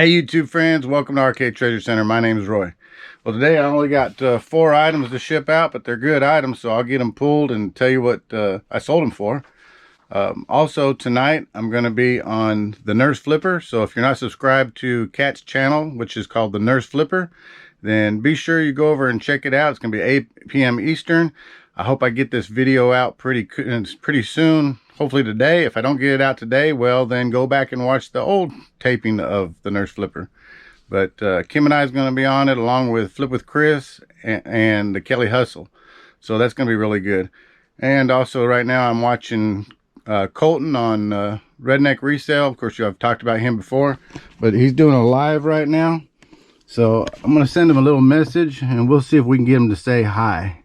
Hey YouTube friends, welcome to Arcade Treasure Center. My name is Roy. Well, today I only got 4 items to ship out, but they're good items, so I'll get them pulled and tell you what I sold them for. Also tonight I'm going to be on the Nurse Flipper, so if you're not subscribed to Kat's channel, which is called the Nurse Flipper, then be sure you go over and check it out. It's going to be 8 p.m. Eastern. I hope I get this video out pretty soon. Hopefully today. If I don't get it out today, well, then go back and watch the old taping of the Nurse Flipper. But Kim and I is going to be on it, along with Flip with Chris and the Kelly Hustle. So that's going to be really good. And also right now I'm watching Colton on Redneck Resale. Of course, I've talked about him before, but he's doing a live right now. So I'm going to send him a little message and we'll see if we can get him to say hi.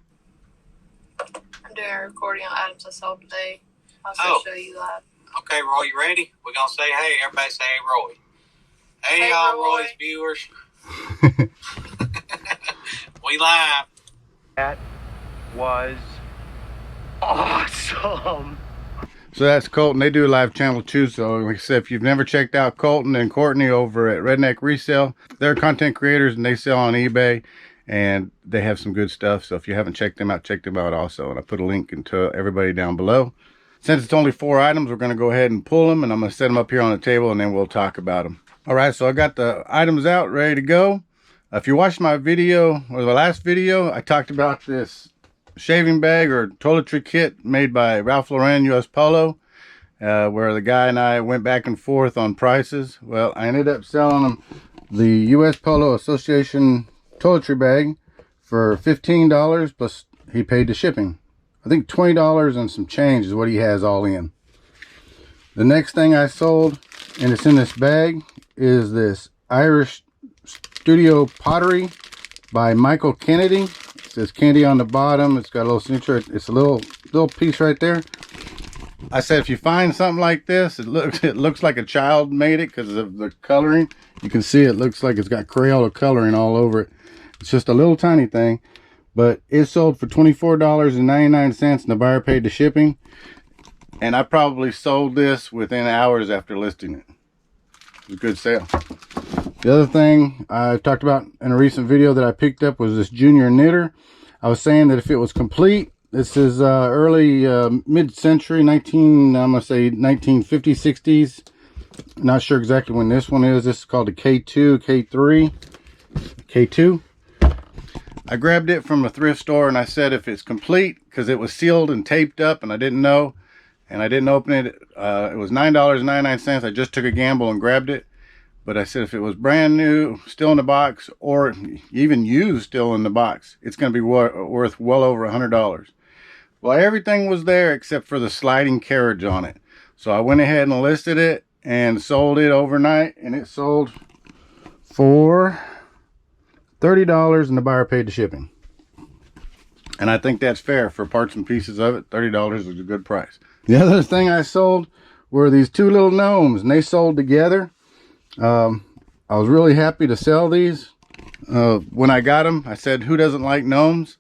I'm doing a recording on items I sold today. I'll show you that. Okay, Roy, you ready? We're going to say hey. Everybody say hey, Roy. Hey, y'all, Roy's viewers. We live. That was awesome. So that's Colton. They do a live channel too. So like I said, if you've never checked out Colton and Courtney over at Redneck Resale, they're content creators and they sell on eBay. And they have some good stuff. So if you haven't checked them out also. And I put a link into everybody down below. Since it's only 4 items, we're going to go ahead and pull them. And I'm going to set them up here on the table and then we'll talk about them. All right, so I got the items out, ready to go. If you watched my video, or the last video, I talked about this shaving bag or toiletry kit made by Ralph Lauren US Polo. Where the guy and I went back and forth on prices. Well, I ended up selling him the US Polo Association toiletry bag for $15, plus he paid the shipping. I think $20 and some change is what he has all in. The next thing I sold, and it's in this bag, is this Irish Studio Pottery by Michael Kennedy. It says candy on the bottom. It's got a little signature. It's a little piece right there. I said if you find something like this, it looks like a child made it because of the coloring. You can see it looks like it's got Crayola coloring all over it. It's just a little tiny thing, but it sold for $24.99 and the buyer paid the shipping. And I probably sold this within hours after listing it. It was a good sale. The other thing I talked about in a recent video that I picked up was this Junior Knitter. I was saying that if it was complete, this is early mid-century, I'm gonna say 1950s, 60s. Not sure exactly when this one is. This is called a K2, K3, K2. I grabbed it from a thrift store and I said if it's complete, because it was sealed and taped up and I didn't know, and I didn't open it. It was $9.99. I just took a gamble and grabbed it. But I said if it was brand new, still in the box, or even used still in the box, it's going to be worth well over $100. Well, everything was there except for the sliding carriage on it. So I went ahead and listed it and sold it overnight, and it sold for $30 and the buyer paid the shipping. And I think that's fair for parts and pieces of it. $30 is a good price. The other thing I sold were these 2 little gnomes, and they sold together. I was really happy to sell these. When I got them, I said, who doesn't like gnomes?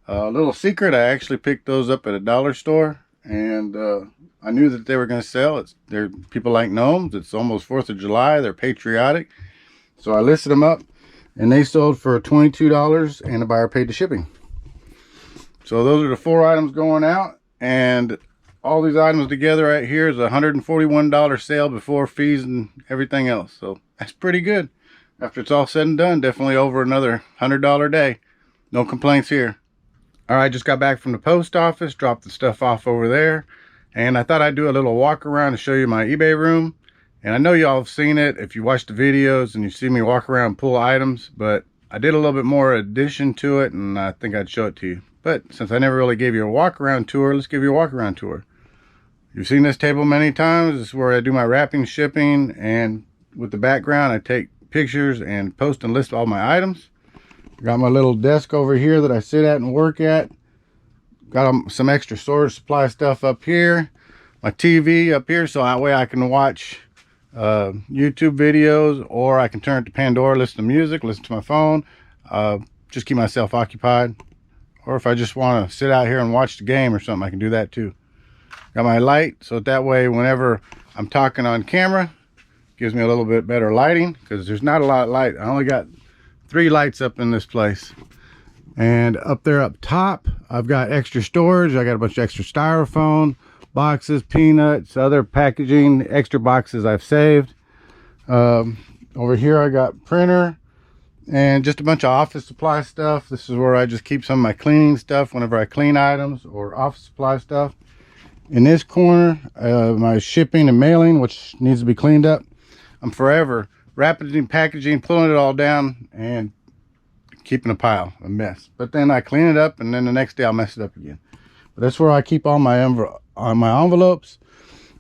Little secret, I actually picked those up at a dollar store, and I knew that they were going to sell. People like gnomes. It's almost 4th of July. They're patriotic. So I listed them up, and they sold for $22, and the buyer paid the shipping. So those are the 4 items going out, and all these items together right here is a $141 sale before fees and everything else. So that's pretty good. After it's all said and done, definitely over another $100 day. No complaints here. All right, just got back from the post office, dropped the stuff off over there, and I thought I'd do a little walk around to show you my eBay room. And I know y'all have seen it if you watch the videos and you see me walk around and pull items, but I did a little bit more addition to it, and I think I'd show it to you. But since I never really gave you a walk around tour, let's give you a walk around tour. You've seen this table many times. This is where I do my wrapping, shipping, and with the background I take pictures and post and list all my items. Got my little desk over here that I sit at and work at. Got some extra storage supply stuff up here. My TV up here, so that way I can watch YouTube videos, or I can turn it to Pandora, listen to music, listen to my phone, just keep myself occupied. Or if I just want to sit out here and watch the game or something, I can do that too. Got my light, so that way whenever I'm talking on camera, Gives me a little bit better lighting because there's not a lot of light. I only got 3 lights up in this place. And up there up top, I've got extra storage. I got a bunch of extra styrofoam, boxes, peanuts, other packaging, extra boxes I've saved. Over here I got printer and just a bunch of office supply stuff. This is where I just keep some of my cleaning stuff whenever I clean items or office supply stuff. In this corner, my shipping and mailing, which needs to be cleaned up. I'm forever wrapping, packaging, pulling it all down, and keeping a pile, a mess. But then I clean it up, and then the next day I'll mess it up again. But that's where I keep all my envelopes.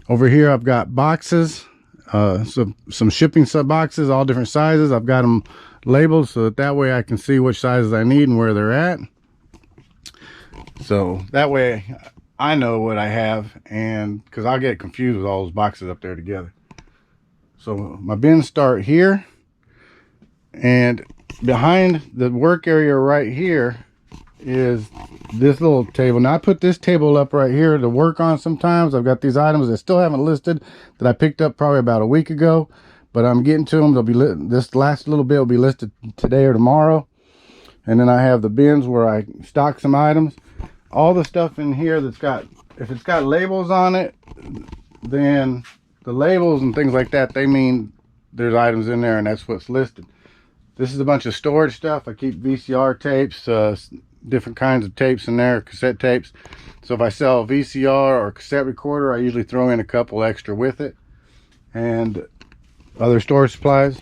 Over here I've got boxes, some shipping sub boxes, all different sizes. I've got them labeled so that way I can see which sizes I need and where they're at. So that way I know what I have, and because I'll get confused with all those boxes up there together. So my bins start here, and behind the work area right here is this little table. Now I put this table up right here to work on sometimes. I've got these items that still haven't listed that I picked up probably about a week ago, but I'm getting to them. They'll be this last little bit will be listed today or tomorrow. And then I have the bins where I stock some items. All the stuff in here that's got, if it's got labels on it, then the labels and things like that, they mean there's items in there and that's what's listed. This is a bunch of storage stuff. I keep VCR tapes, different kinds of tapes in there, cassette tapes. So if I sell a VCR or cassette recorder, I usually throw in a couple extra with it. And other storage supplies.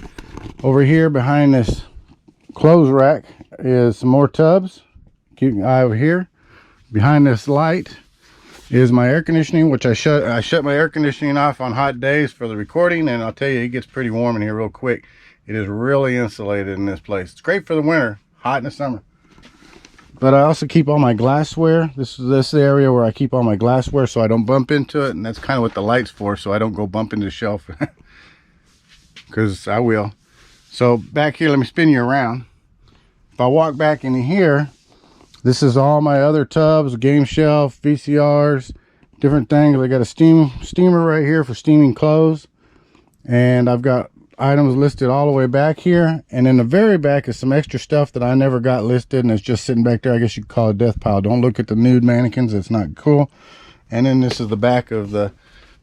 Over here behind this clothes rack is some more tubs. Keep an eye over here. Behind this light is my air conditioning, which I shut my air conditioning off on hot days for the recording, and I'll tell you, it gets pretty warm in here real quick. It is really insulated in this place. It's great for the winter, hot in the summer. But I also keep all my glassware. This is this area where I keep all my glassware so I don't bump into it, and that's kind of what the light's for, so I don't go bump into the shelf. Because I will. So back here, let me spin you around. If I walk back into here, this is all my other tubs, game shelf, VCRs, different things. I got a steamer right here for steaming clothes. And I've got items listed all the way back here. And in the very back is some extra stuff that I never got listed, and it's just sitting back there. I guess you could call it a death pile. Don't look at the nude mannequins. It's not cool. And then this is the back of the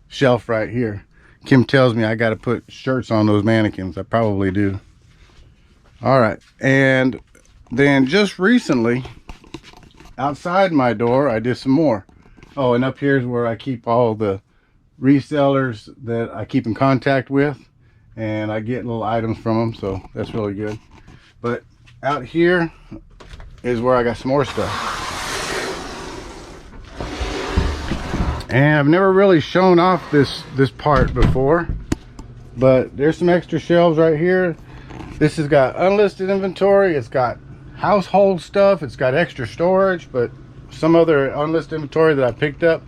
shelf right here. Kim tells me I got to put shirts on those mannequins. I probably do. All right. And then just recently, outside my door, I did some more. Oh, and up here is where I keep all the resellers that I keep in contact with. And I get little items from them, so that's really good. But out here is where I got some more stuff. And I've never really shown off this part before, but there's some extra shelves right here. This has got unlisted inventory. It's got household stuff. It's got extra storage, but some other unlisted inventory that I picked up,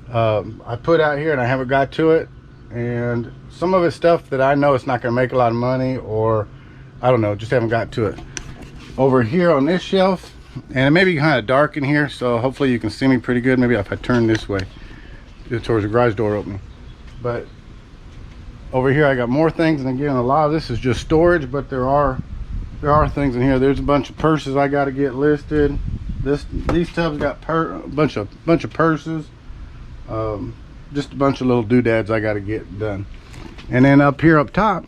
I put out here and I haven't got to it. And some of it's stuff that I know it's not going to make a lot of money, or I don't know, just haven't got to it. Over here on this shelf, and it may be kind of dark in here, so hopefully you can see me pretty good. Maybe if I turn this way towards the garage door opening. But over here I got more things, and again, a lot of this is just storage, but there are things in here. There's a bunch of purses I got to get listed. These tubs got a bunch of purses, just a bunch of little doodads I got to get done. And then up here up top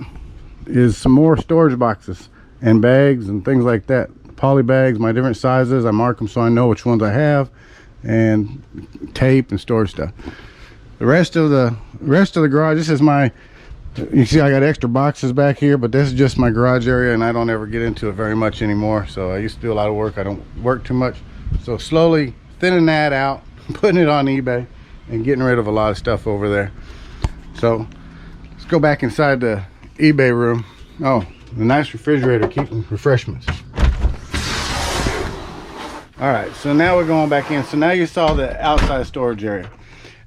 is some more storage boxes and bags and things like that. Poly bags, my different sizes. I mark them so I know which ones I have, and tape and storage stuff. The rest of the garage, this is my, you see I got extra boxes back here, but this is just my garage area, and I don't ever get into it very much anymore. So I used to do a lot of work. I don't work too much. So slowly thinning that out, putting it on eBay, and getting rid of a lot of stuff over there. So let's go back inside the eBay room. Oh, the nice refrigerator keeping refreshments. All right, so now we're going back in. So now you saw the outside storage area.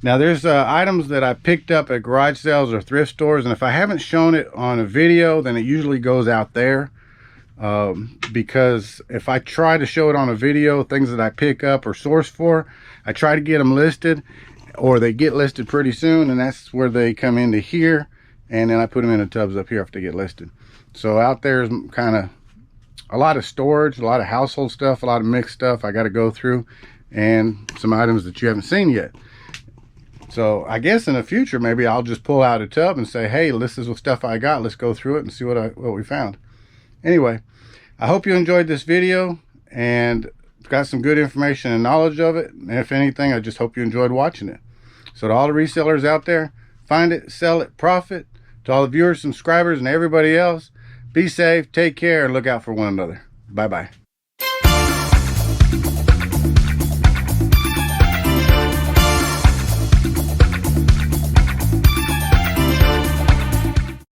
Now there's items that I picked up at garage sales or thrift stores, and if I haven't shown it on a video, then it usually goes out there, because if I try to show it on a video, things that I pick up or source for, I try to get them listed, or they get listed pretty soon, and that's where they come into here. and then I put them in the tubs up here if they get listed. So out there's kind of a lot of storage, a lot of household stuff, a lot of mixed stuff I got to go through, and some items that you haven't seen yet. So I guess in the future, maybe I'll just pull out a tub and say, hey, this is what stuff I got. Let's go through it and see what we found. Anyway, I hope you enjoyed this video and got some good information and knowledge of it. And if anything, I just hope you enjoyed watching it. So to all the resellers out there, find it, sell it, profit. To all the viewers, subscribers, and everybody else, be safe, take care, and look out for one another. Bye-bye.